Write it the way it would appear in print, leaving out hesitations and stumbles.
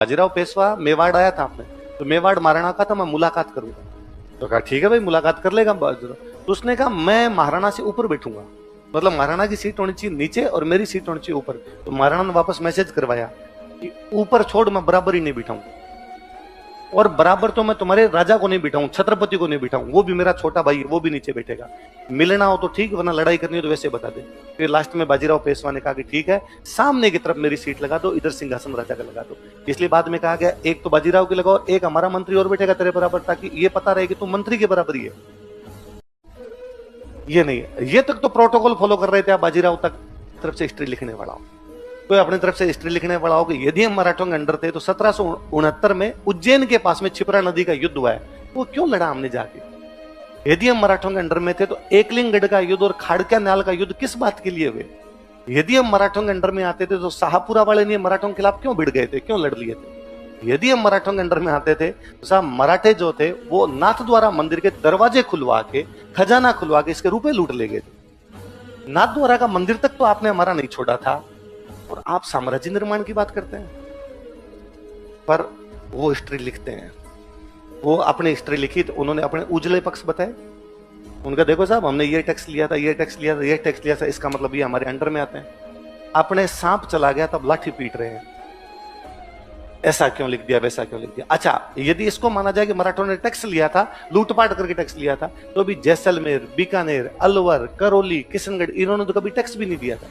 बाजीराव पेशवा मेवाड़ आया था आपने, तो मेवाड़ महाराणा का था, मैं मुलाकात करूंगा। तो कहा ठीक है भाई, मुलाकात कर लेगा बाजीराव। तो उसने कहा मैं महाराणा से ऊपर बैठूंगा, मतलब महाराणा की सीट होनी चाहिए नीचे और मेरी सीट होनी चाहिए ऊपर। तो महाराणा ने वापस मैसेज करवाया कि ऊपर छोड़, मैं बराबर ही नहीं बिठाऊं, और बराबर तो मैं तुम्हारे राजा को नहीं बिठाऊं, छत्रपति को नहीं बिठाऊं, वो भी मेरा छोटा भाई है, वो भी नीचे बैठेगा। मिलना हो तो ठीक, वरना लड़ाई करनी हो तो वैसे बता दे। फिर लास्ट में बाजीराव पेशवा ने कहा कि ठीक है, सामने की तरफ मेरी सीट लगा दो, इधर सिंहासन राजा का लगा दो। इसलिए बाद में कहा गया एक तो बाजीराव की लगाओ, एक हमारा मंत्री और बैठेगा तेरे बराबर, ताकि ये पता रहे कि तू मंत्री के बराबर ही है। ये नहीं है, ये तक तो प्रोटोकॉल फॉलो कर रहे थे आप। बाजीराव तक तरफ से हिस्ट्री लिखने वाला हो, कोई अपनी तरफ से हिस्ट्री लिखने वाला हो कि यदि हम मराठों के अंडर थे तो 1769 में उज्जैन के पास में क्षिप्रा नदी का युद्ध हुआ है, वो क्यों लड़ा हमने जाके? यदि हम मराठों के अंडर में थे तो एकलिंगगढ़ का युद्ध और खाड़का न्याल का युद्ध किस बात के लिए हुए? यदि हम मराठों के अंडर में आते थे तो शाहपुरा वाले ने मराठों के खिलाफ क्यों भिड़ गए थे, क्यों लड़ लिए थे? यदि हम मराठों के अंडर में आते थे तो साहब मराठे जो थे वो नाथ द्वारा मंदिर के दरवाजे खुलवा के, खजाना खुलवा के इसके रुपए लूट ले गए थे। नाथ द्वारा का मंदिर तक तो आपने हमारा नहीं छोड़ा था, और आप साम्राज्य निर्माण की बात करते हैं। पर वो हिस्ट्री लिखते हैं, वो अपनी हिस्ट्री लिखी तो उन्होंने अपने उजले पक्ष बताए। उनका देखो साहब, हमने ये टैक्स लिया था, ये टैक्स लिया था, ये टैक्स लिया था, इसका मतलब ये हमारे अंडर में आते हैं। अपने सांप चला गया तब लाठी पीट रहे हैं, ऐसा क्यों लिख दिया, वैसा क्यों लिख दिया। अच्छा, यदि इसको माना जाए कि मराठों ने टैक्स लिया था, लूटपाट करके टैक्स लिया था, तो भी जैसलमेर, बीकानेर, अलवर, करौली, किशनगढ़, इन्होंने तो कभी टैक्स भी नहीं दिया था।